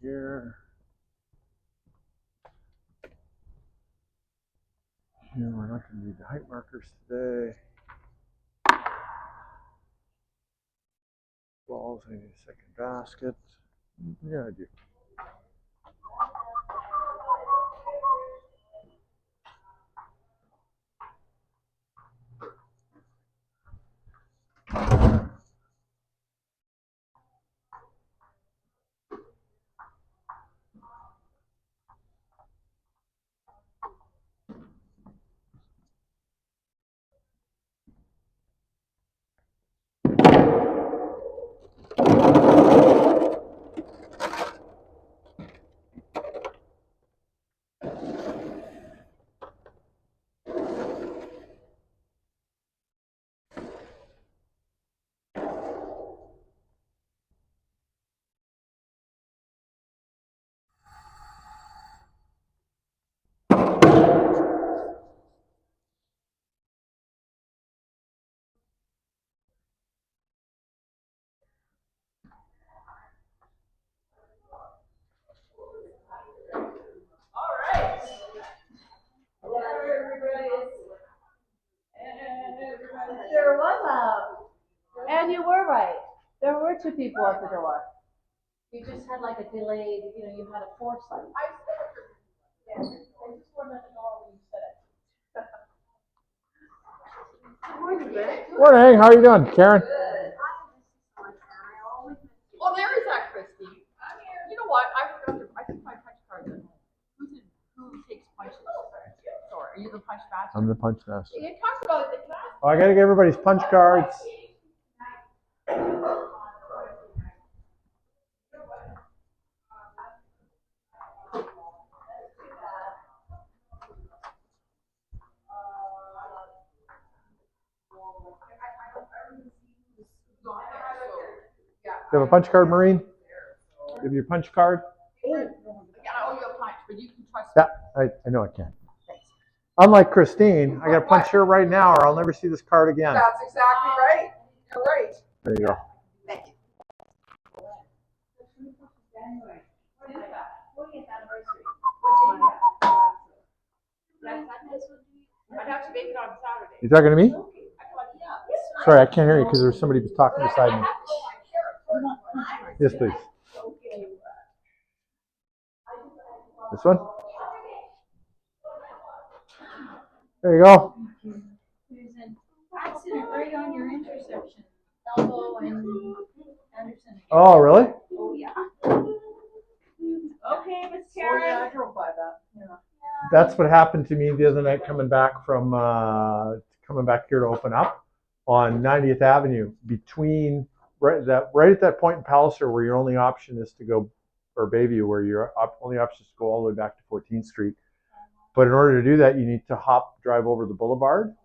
here. Here, we're not going to need the height markers today. Balls, I need a second basket. Yeah, I do. There was and you were right. There were two people at the door. You just had like a delayed, you had a foresight. They just weren't at the door when you said it. Morning, how are you doing, Karen? Oh, there is that Christy. You know what? I forgot I think my punch card is. Who takes punches? Sorry, are you the punch master? I'm the punch master. You talked about it. Oh, I gotta get everybody's punch cards. Do you have a punch card, Maureen? You have your punch card? Yeah, I owe you a punch, but you can trust me. Yeah, I know I can. Unlike Christine, I got to punch her right now or I'll never see this card again. That's exactly right. You're right. There you go. Thank you. What is that? 40th anniversary. I'd have to make it on Saturday. You talking to me? Sorry, I can't hear you because there's somebody talking beside me. Yes, please. This one? There you go. There's an accident right on your intersection. Elbow and Anderson. Oh, really? Oh, yeah. Okay, Miss Karen. Oh, yeah, I drove by that. Yeah. That's what happened to me the other night coming back here to open up on 90th Avenue between right at that point in Palliser where your only option is to go, or Bayview where your only option is to go all the way back to 14th Street. But in order to do that, you need to drive over the boulevard.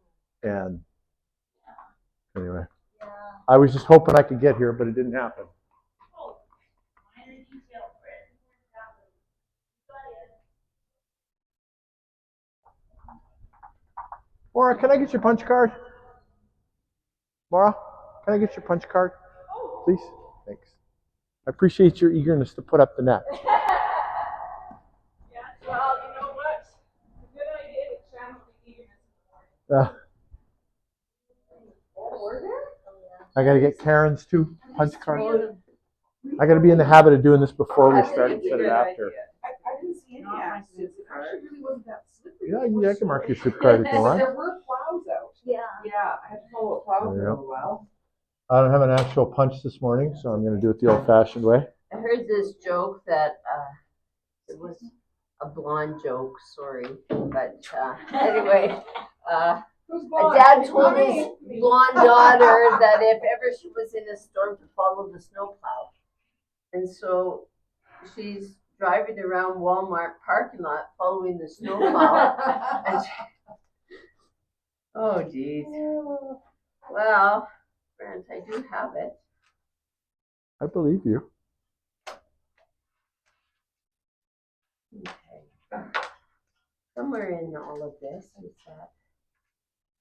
And anyway, I was just hoping I could get here, but it didn't happen. Laura, can I get your punch card? Laura, can I get your punch card, please? Thanks. I appreciate your eagerness to put up the net. Yeah, well, you know what? It's a good idea to channel the eagerness. I got to get Karen's two punch cards. I got to be in the habit of doing this before we start instead of after. I didn't see any accidents. It actually really wasn't that slippery. Yeah, I can mark your slip card if you want. There were plows out. Yeah. Yeah, I had to follow a plow for a little while. I don't have an actual punch this morning, so I'm going to do it the old-fashioned way. I heard this joke that it was a blonde joke, sorry, but anyway, a dad told his blonde daughter that if ever she was in a storm to follow the snowplow. And so she's driving around Walmart parking lot following the snowplow. And oh, geez. Well, Brent, I do have it. I believe you. Okay. Somewhere in all of this is that.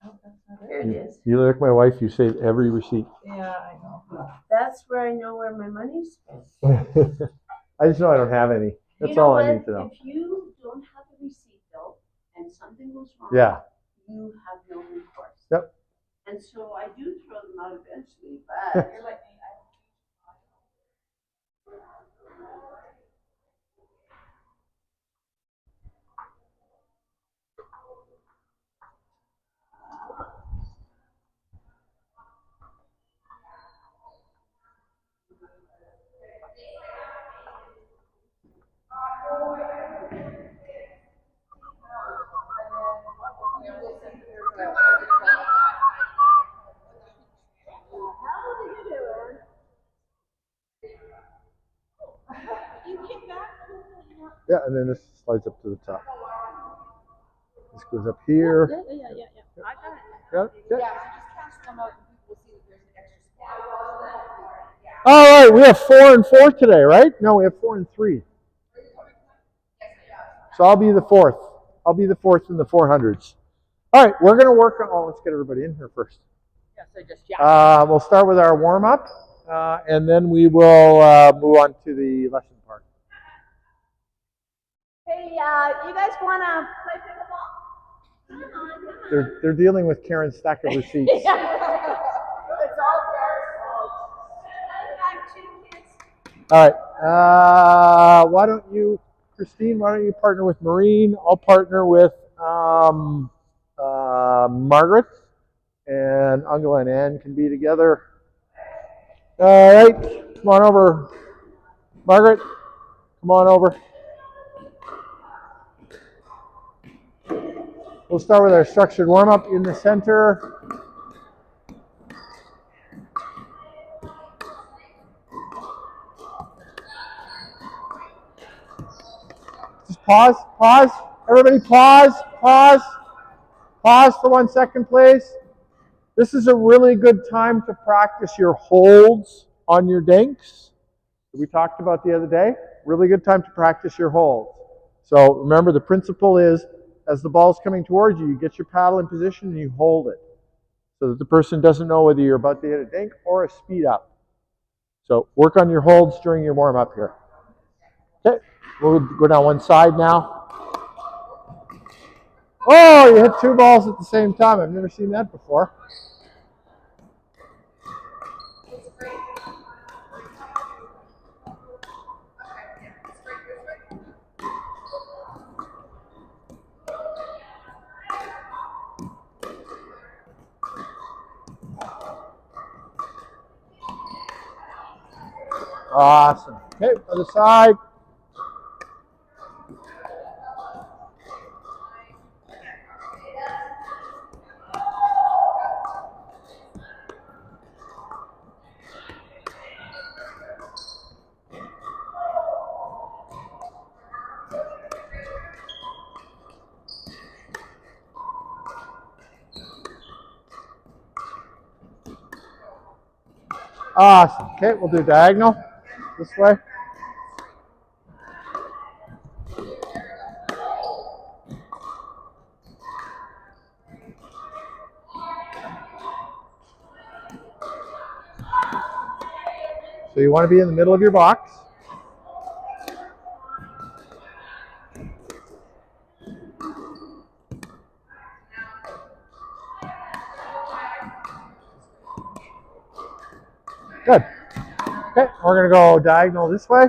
Oh, that's not there. It is. You look like my wife. You save every receipt. Yeah, I know. That's where I know where my money's spent. I just know I don't have any. That's You know all I what? need to know. If you don't have a receipt though, and something goes wrong, Yeah. you have no recourse. Yep. And so I do throw them out eventually, but You're like me. Yeah, and then this slides up to the top. This goes up here. Yeah. I got it. Got it? Yeah, Yeah. so just cast them out and people will see that there's an extra spot. All right, we have 4 and 4 today, right? No, we have 4 and 3. So I'll be the 4th. I'll be the 4th in the 400s. All right, we're going to work on, let's get everybody in here first. Yeah, so just, We'll start with our warm-up, and then we will move on to the lesson part. Hey, you guys want to play pickleball? They're dealing with Karen's stack of receipts. It's all Karen's fault. All right. Why don't you, Christine, why don't you partner with Maureen? I'll partner with Margaret. And Angela and Ann can be together. All right. Come on over. Margaret, come on over. We'll start with our structured warm-up in the center. Just pause. Everybody pause. Pause for 1 second, please. This is a really good time to practice your holds on your dinks that we talked about the other day. Really good time to practice your holds. So remember, the principle is, as the ball's coming towards you, you get your paddle in position and you hold it so that the person doesn't know whether you're about to hit a dink or a speed up. So work on your holds during your warm-up here. Okay, we'll go down one side now. Oh, you hit 2 balls at the same time. I've never seen that before. Awesome. Okay, other side. Awesome. Okay, we'll do diagonal this way. So you want to be in the middle of your box. Good. Okay, we're going to go diagonal this way.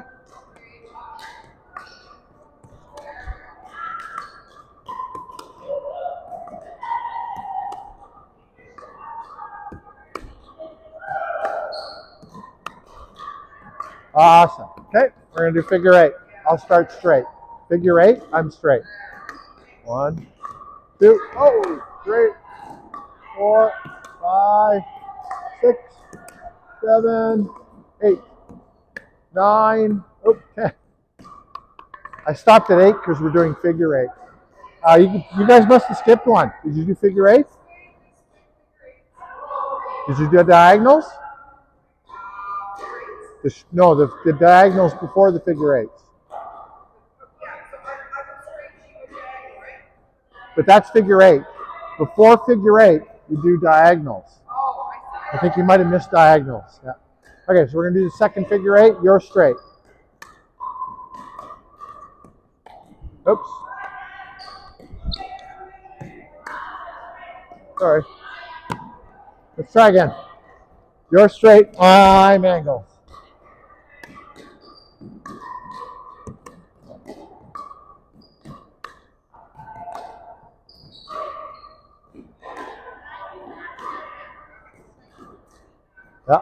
Awesome. Okay, we're going to do figure 8. I'll start straight. Figure 8, I'm straight. 1, 2, 3, 4, 5, 6, 7, 8, 9, 10. I stopped at 8 because we're doing figure 8. You guys must have skipped one. Did you do figure 8? Did you do diagonals? No, the diagonals before the figure 8s. But that's figure 8. Before figure 8, you do diagonals. I think you might have missed diagonals. Yeah. Okay, so we're going to do the second figure 8. You're straight. Oops. Sorry. Let's try again. You're straight, I'm angled. Yeah.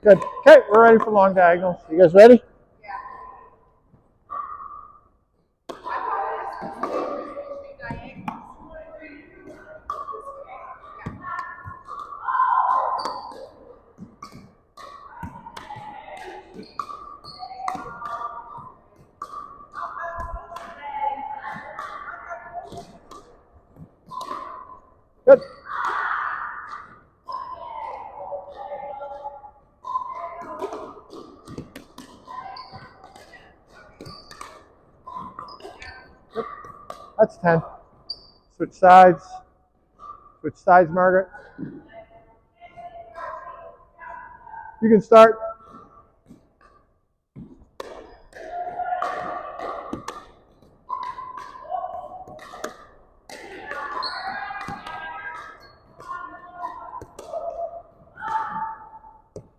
Good. Okay, we're ready for long diagonals. You guys ready? Good. Good. That's 10. Switch sides. Switch sides, Margaret. You can start.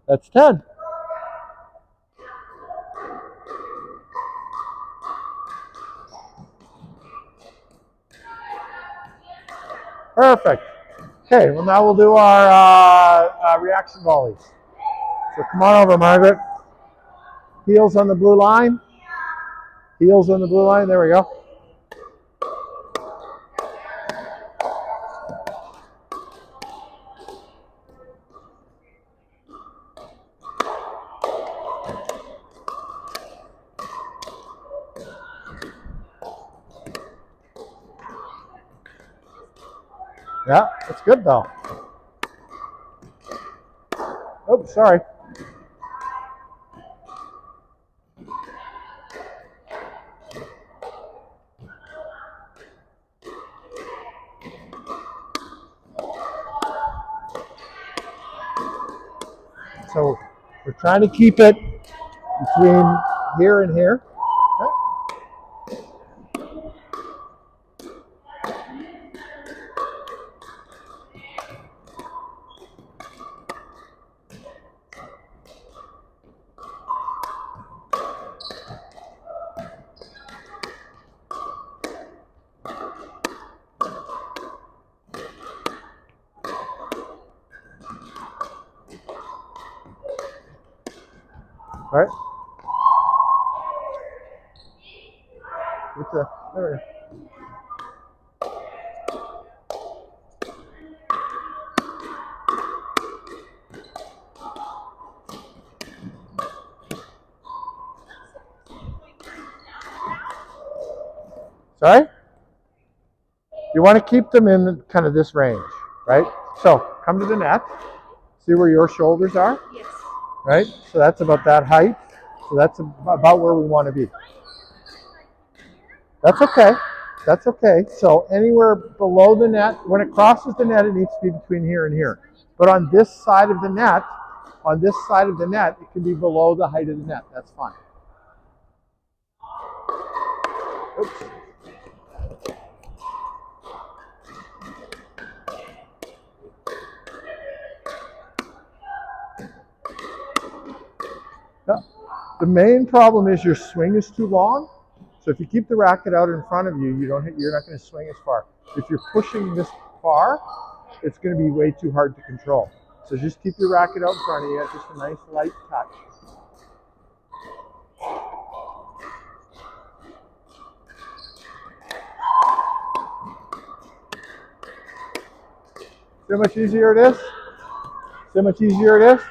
That's 10. Perfect. Okay, well now we'll do our reaction volleys. So come on over, Margaret. Heels on the blue line. Heels on the blue line. There we go. Yeah, that's good though. Oh, sorry. So we're trying to keep it between here and here. Okay. All right. There we go. Sorry? You want to keep them in kind of this range, right? So come to the net. See where your shoulders are? Yes. Right? So that's about that height. So that's about where we want to be. That's okay. That's okay. So anywhere below the net, when it crosses the net, it needs to be between here and here. But on this side of the net, it can be below the height of the net. That's fine. Oops. Yeah. The main problem is your swing is too long. So if you keep the racket out in front of you, you're not going to swing as far. If you're pushing this far, it's going to be way too hard to control. So just keep your racket out in front of you. Just a nice light touch. See how much easier it is? See how much easier it is?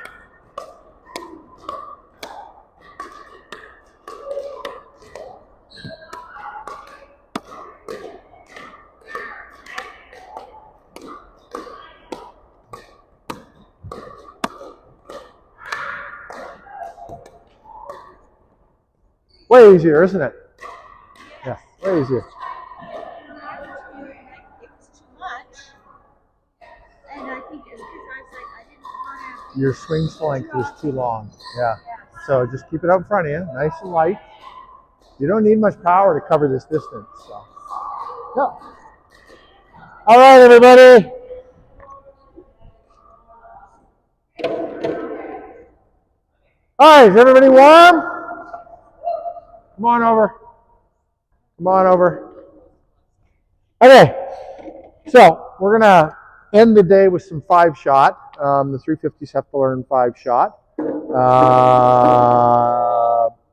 Way easier, isn't it? Yeah, way easier. It was too much, and I think your swing length is too long. Yeah. So just keep it up in front of you, nice and light. You don't need much power to cover this distance. So. No. All right, everybody. All right, is everybody warm? Come on over. Come on over. Okay, so we're going to end the day with some 5-shot. The 350s have to learn 5-shot.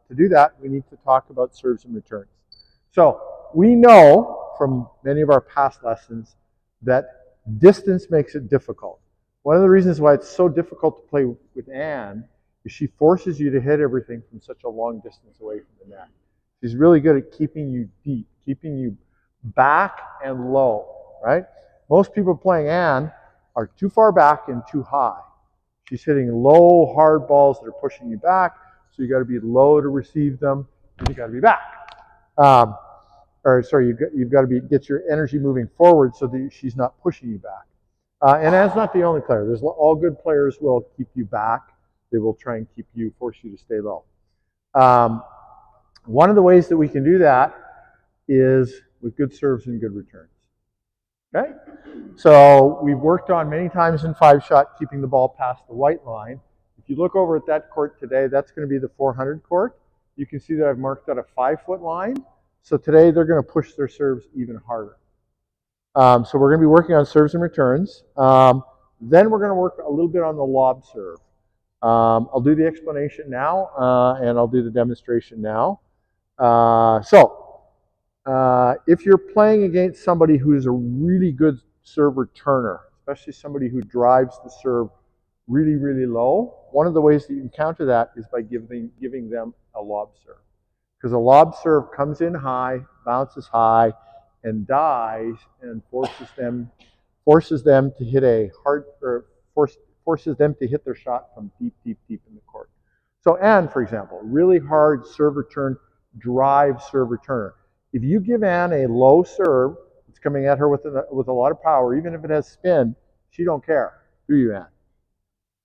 To do that, we need to talk about serves and returns. So we know from many of our past lessons that distance makes it difficult. One of the reasons why it's so difficult to play with Anne is she forces you to hit everything from such a long distance away from the net. She's really good at keeping you deep, keeping you back and low, right? Most people playing Anne are too far back and too high. She's hitting low, hard balls that are pushing you back, so you got to be low to receive them, and you got to be back. You've got to get your energy moving forward so that she's not pushing you back. And Anne's not the only player. There's all good players will keep you back. They will try and force you to stay low. One of the ways that we can do that is with good serves and good returns. Okay? So we've worked on many times in 5-shot keeping the ball past the white line. If you look over at that court today, that's going to be the 400 court. You can see that I've marked out a 5-foot line. So today they're going to push their serves even harder. So we're going to be working on serves and returns. Then we're going to work a little bit on the lob serve. I'll do the explanation now, and I'll do the demonstration now. If you're playing against somebody who is a really good serve returner, especially somebody who drives the serve really, really low, one of the ways that you can counter that is by giving them a lob serve. Because a lob serve comes in high, bounces high, and dies, and forces them to hit forces them to hit their shot from deep, deep, deep in the court. So Anne, for example, really hard serve return, drive serve returner. If you give Anne a low serve, it's coming at her with a lot of power, even if it has spin, she don't care. Do you, Anne?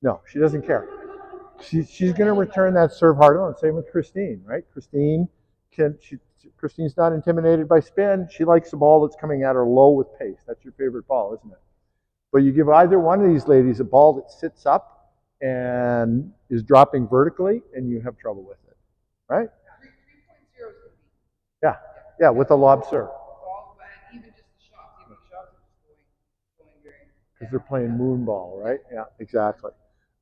No, she doesn't care. She's going to return that serve hard on. Same with Christine, right? Christine's not intimidated by spin. She likes the ball that's coming at her low with pace. That's your favorite ball, isn't it? But you give either one of these ladies a ball that sits up and is dropping vertically, and you have trouble with it, right? 3.0. Yeah, yeah, with a lob serve. Even just the shots, even the shots are going very. Because they're playing moon ball, right? Yeah, exactly.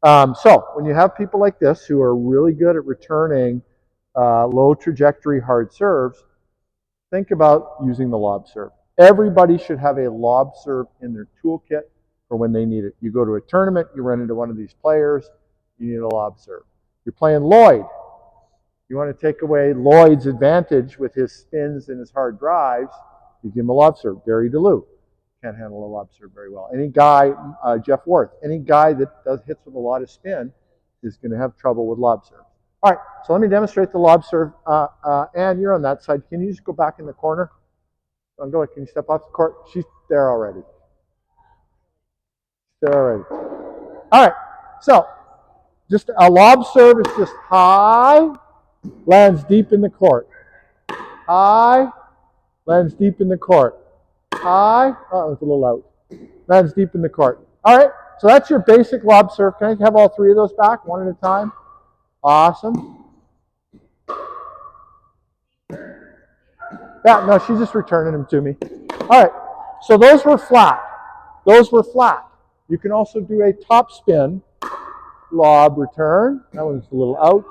So when you have people like this who are really good at returning low trajectory hard serves, think about using the lob serve. Everybody should have a lob serve in their toolkit for when they need it. You go to a tournament, you run into one of these players, you need a lob serve. You're playing Lloyd. You want to take away Lloyd's advantage with his spins and his hard drives, you give him a lob serve. Barry DeLue can't handle a lob serve very well. Any guy, Jeff Worth, any guy that hits with a lot of spin is going to have trouble with lob serve. All right, so let me demonstrate the lob serve. Anne, you're on that side. Can you just go back in the corner? Can you step off the court? She's there already. All right, so just a lob serve is just high, lands deep in the court. High, lands deep in the court. High, oh, it's a little out. Lands deep in the court. All right, so that's your basic lob serve. Can I have all three of those back, one at a time? Awesome. Yeah, no, she's just returning them to me. All right, so those were flat. Those were flat. You can also do a top spin lob return. That one's a little out.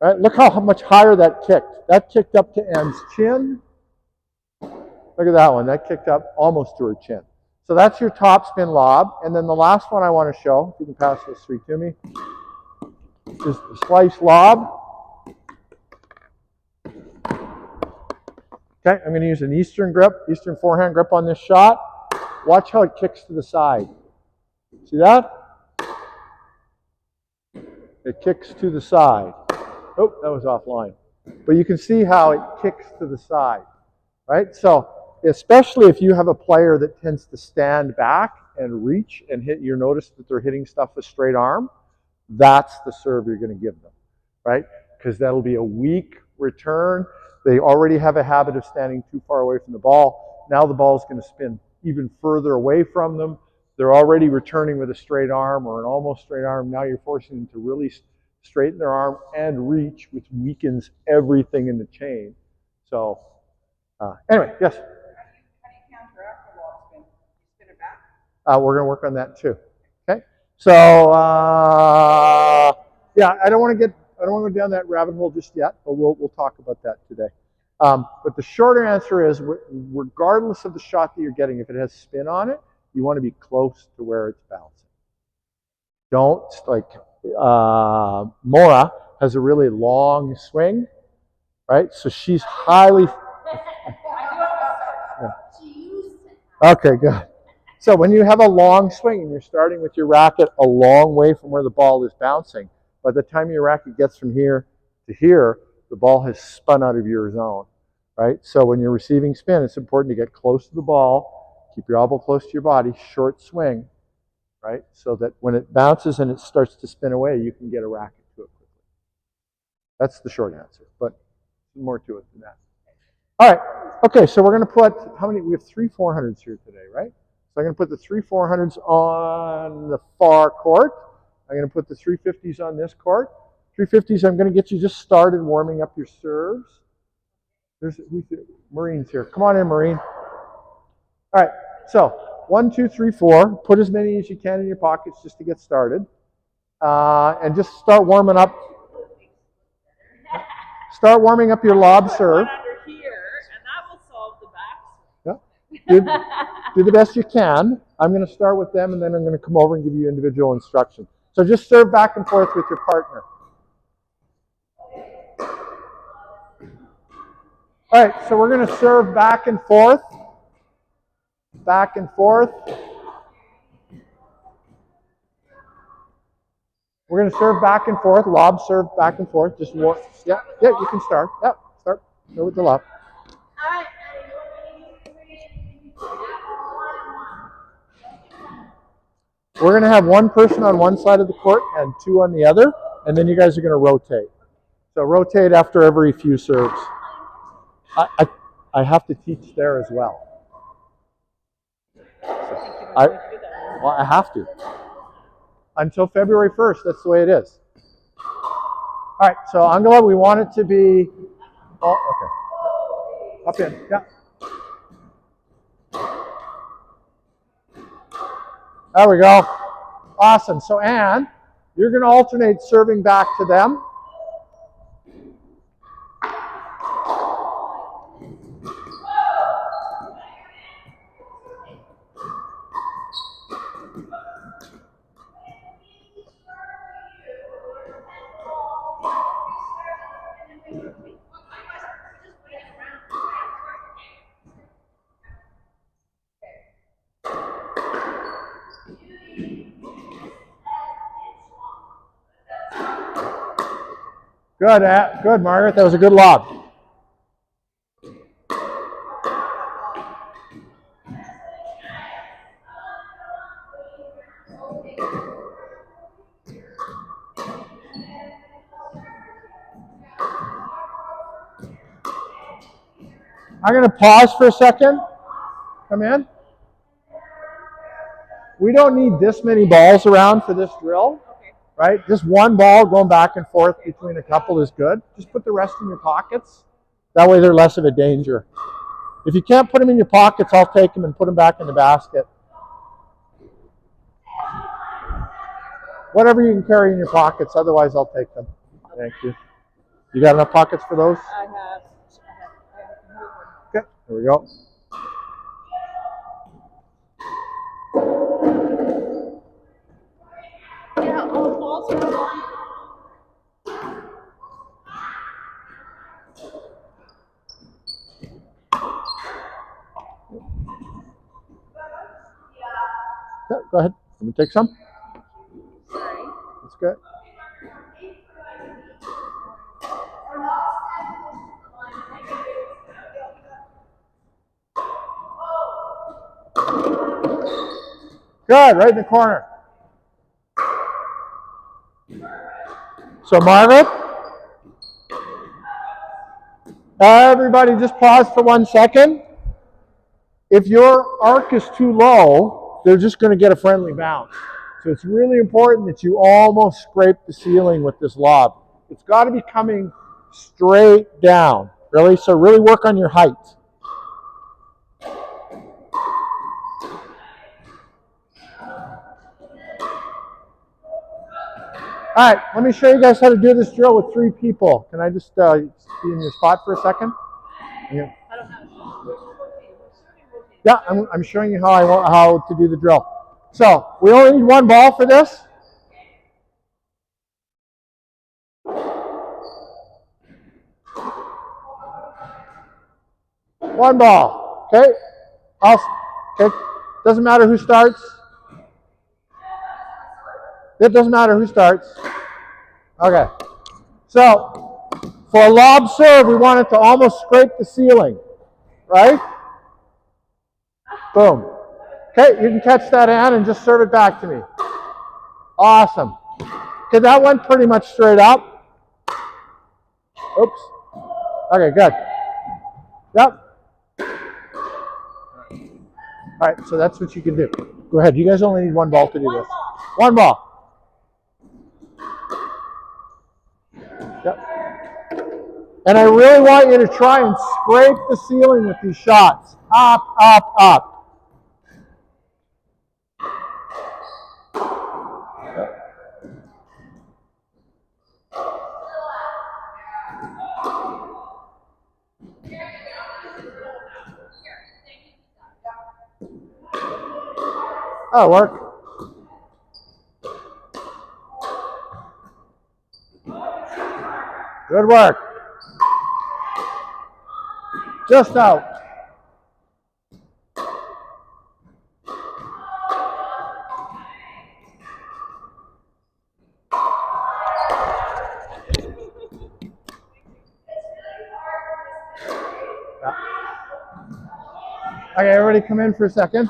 All right, look how much higher that kicked. That kicked up to Anne's chin. Look at that one. That kicked up almost to her chin. So that's your top spin lob. And then the last one I want to show, if you can pass those three to me, is the slice lob. Okay, I'm going to use an Eastern grip, Eastern forehand grip on this shot. Watch how it kicks to the side. See that? It kicks to the side. Oh, that was offline. But you can see how it kicks to the side, right? So especially if you have a player that tends to stand back and reach and hit, you notice that they're hitting stuff with straight arm, that's the serve you're going to give them, right? Because that'll be a weak return. They already have a habit of standing too far away from the ball. Now the ball is going to spin even further away from them. They're already returning with a straight arm or an almost straight arm. Now you're forcing them to really straighten their arm and reach, which weakens everything in the chain. So anyway, yes? How do you counteract the lob spin? You spin it back? We're going to work on that too. Okay. So yeah, I don't want to go down that rabbit hole just yet, but we'll talk about that today. But the shorter answer is, regardless of the shot that you're getting, if it has spin on it, you want to be close to where it's bouncing. Don't, like, Mora has a really long swing, right? So she's highly. Yeah. Okay, good. So when you have a long swing and you're starting with your racket a long way from where the ball is bouncing, by the time your racket gets from here to here, the ball has spun out of your zone, right? So when you're receiving spin, it's important to get close to the ball, keep your elbow close to your body, short swing, right? So that when it bounces and it starts to spin away, you can get a racket to it quickly. That's the short answer, but there's more to it than that. All right, okay, so we're going to put, we have 3 400s here today, right? So I'm going to put the 3 400s on the far court. I'm going to put the 350s on this court. 350s, I'm going to get you just started warming up your serves. There's Maureen's here. Come on in, Maureen. All right, so 1, 2, 3, 4. Put as many as you can in your pockets just to get started. And just start warming up. Start warming up your lob serve. Under here, and that will solve the backswing. Yeah. Do the best you can. I'm going to start with them, and then I'm going to come over and give you individual instruction. So just serve back and forth with your partner. All right, so we're going to serve back and forth. Back and forth. We're going to serve back and forth, lob serve back and forth. Just more. Yeah, you can start. Yeah, start with the lob. We're going to have one person on one side of the court and 2 on the other, and then you guys are going to rotate. So rotate after every few serves. I have to teach there as well. So I have to. Until February 1st, that's the way it is. All right, so Angela, we want it to be, okay. Up in, yeah. There we go. Awesome. So Anne, you're going to alternate serving back to them. Good, Margaret. That was a good lob. I'm going to pause for a second. Come in. We don't need this many balls around for this drill, right? Just one ball going back and forth between a couple is good. Just put the rest in your pockets. That way they're less of a danger. If you can't put them in your pockets, I'll take them and put them back in the basket. Whatever you can carry in your pockets, otherwise I'll take them. Thank you. You got enough pockets for those? I have. Okay, there we go. Yeah, all the balls are gone. Yeah, go ahead. Let me take some. Sorry. That's good. Good, right in the corner. So Margaret, everybody just pause for 1 second. If your arc is too low, they're just going to get a friendly bounce. So it's really important that you almost scrape the ceiling with this lob. It's got to be coming straight down, really. So really work on your height. All right, let me show you guys how to do this drill with 3 people. Can I just be in your spot for a second? Yeah, yeah, I'm showing you how to do the drill. So we only need 1 ball for this. One ball. Okay. Okay. Doesn't matter who starts. It doesn't matter who starts. Okay. So for a lob serve, we want it to almost scrape the ceiling, right? Boom. Okay, you can catch that hand and just serve it back to me. Awesome. Okay, that went pretty much straight up. Oops. Okay, good. Yep. All right, so that's what you can do. Go ahead. You guys only need 1 ball to do this. 1 ball. Yep. And I really want you to try and scrape the ceiling with these shots. Up, up, up. That'll work. Good work. Just out. Okay, everybody come in for a second.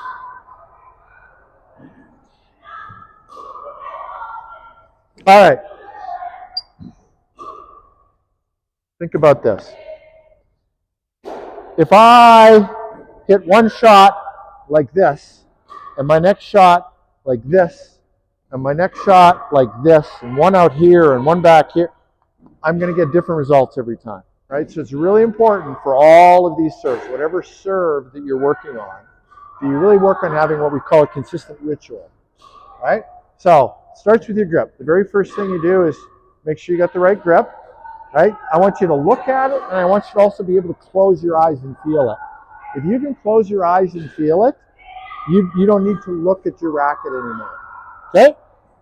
All right. Think about this. If I hit 1 shot like this, and my next shot like this, and my next shot like this, and 1 out here and 1 back here, I'm going to get different results every time, right? So it's really important for all of these serves, whatever serve that you're working on, that you really work on having what we call a consistent ritual, right? So it starts with your grip. The very first thing you do is make sure you got the right grip, right? I want you to look at it, and I want you to also be able to close your eyes and feel it. If you can close your eyes and feel it, you don't need to look at your racket anymore, okay?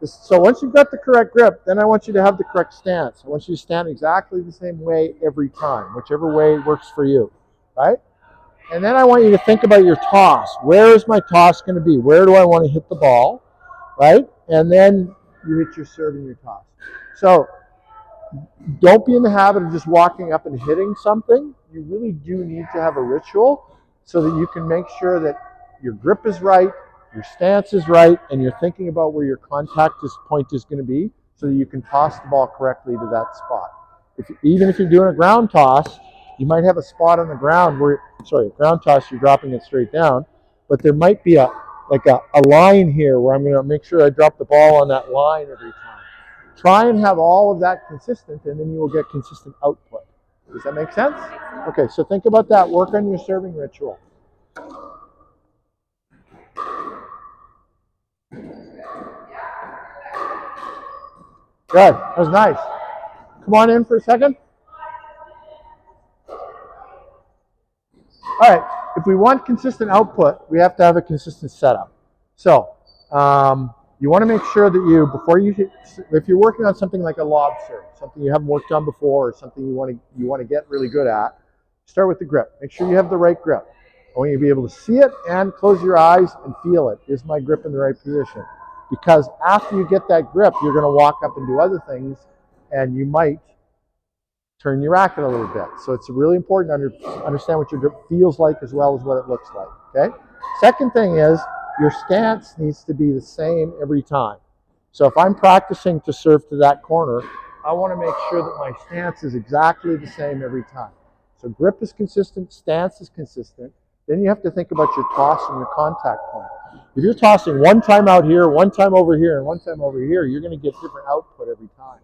So once you've got the correct grip, then I want you to have the correct stance. I want you to stand exactly the same way every time, whichever way works for you, right? And then I want you to think about your toss. Where is my toss going to be? Where do I want to hit the ball, right? And then you hit your serve and your toss. So don't be in the habit of just walking up and hitting something. You really do need to have a ritual so that you can make sure that your grip is right, your stance is right, and you're thinking about where your contact point is going to be so that you can toss the ball correctly to that spot. Even if you're doing a ground toss, you might have a spot on the ground where, ground toss, you're dropping it straight down, but there might be a line here where I'm going to make sure I drop the ball on that line every time. Try and have all of that consistent, and then you will get consistent output. Does that make sense? Okay, so think about that. Work on your serving ritual. Good. That was nice. Come on in for a second. All right. If we want consistent output, we have to have a consistent setup. So you want to make sure that before you hit, if you're working on something like a lob serve, something you haven't worked on before, or something you want to get really good at, start with the grip. Make sure you have the right grip. I want you to be able to see it and close your eyes and feel it. Is my grip in the right position? Because after you get that grip, you're going to walk up and do other things, and you might turn your racket a little bit. So it's really important to understand what your grip feels like as well as what it looks like. Okay. Second thing is your stance needs to be the same every time. So if I'm practicing to serve to that corner, I want to make sure that my stance is exactly the same every time. So grip is consistent, stance is consistent. Then you have to think about your toss and your contact point. If you're tossing one time out here, one time over here, and one time over here, you're going to get different output every time,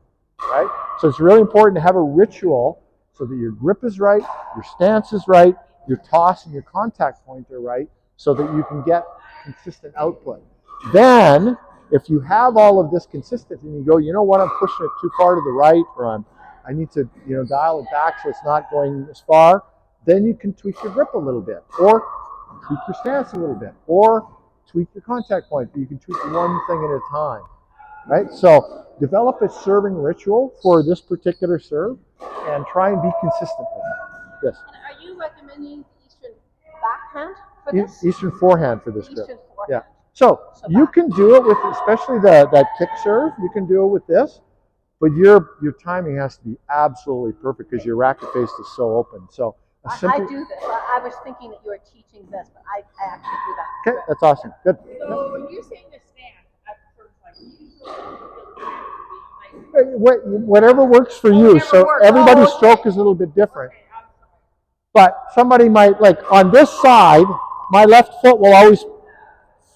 right? So it's really important to have a ritual so that your grip is right, your stance is right, your toss and your contact point are right, so that you can get consistent output. Then, if you have all of this consistent and you go, you know what, I'm pushing it too far to the right, or I need to dial it back so it's not going as far, then you can tweak your grip a little bit, or tweak your stance a little bit, or tweak your contact point, but you can tweak one thing at a time, right? So develop a serving ritual for this particular serve and try and be consistent with it. Yes? And are you recommending the Eastern backhand for this? Eastern forehand for this grip. Eastern forehand. Yeah. So you can do it with, especially that kick serve, you can do it with this, but your timing has to be absolutely perfect because your racket face is so open. So I do this. I was thinking that you were teaching this, but I actually do that. Okay, that's awesome. Good. So when you're saying the stance, that's sort of like Whatever works for you. So everybody's stroke is a little bit different. But somebody might, like on this side, my left foot will always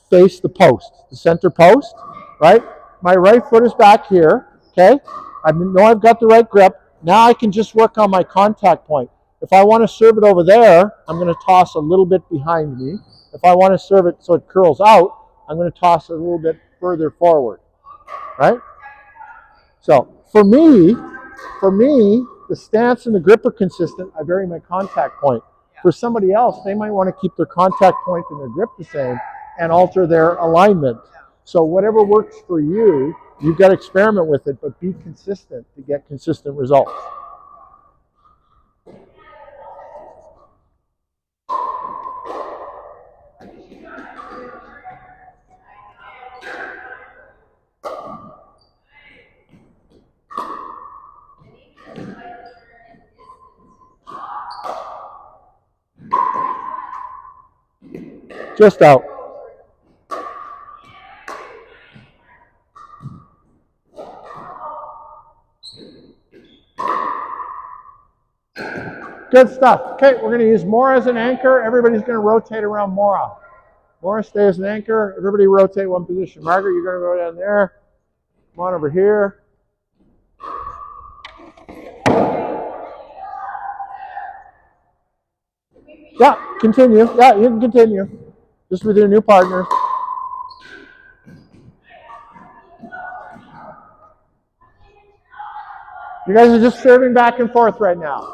face the post, the center post, right? My right foot is back here, okay? I know I've got the right grip. Now I can just work on my contact point. If I want to serve it over there, I'm going to toss a little bit behind me. If I want to serve it so it curls out, I'm going to toss it a little bit further forward, right? So for me, the stance and the grip are consistent. I vary my contact point. For somebody else, they might want to keep their contact point and their grip the same and alter their alignment. So whatever works for you, you've got to experiment with it, but be consistent to get consistent results. Just out. Good stuff. Okay, we're going to use Mora as an anchor. Everybody's going to rotate around Mora. Mora, stay as an anchor. Everybody rotate one position. Margaret, you're going to go down there. Come on over here. Yeah, continue. Yeah, you can continue. Just with your new partners. You guys are just serving back and forth right now.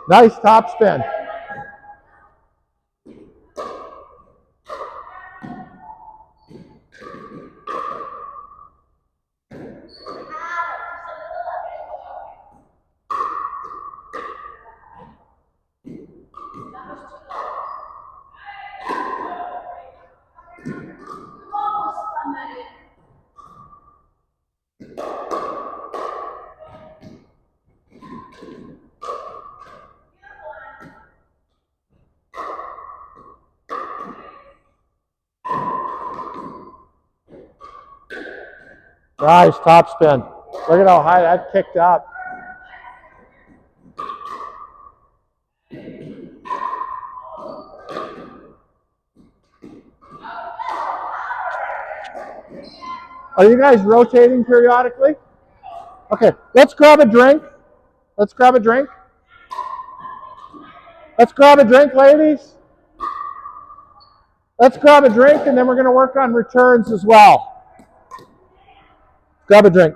Nice top spin. Nice top spin. Look at how high that kicked up. Are you guys rotating periodically? Okay, let's grab a drink. Let's grab a drink. Let's grab a drink, ladies. Let's grab a drink, and then we're going to work on returns as well. Grab a drink.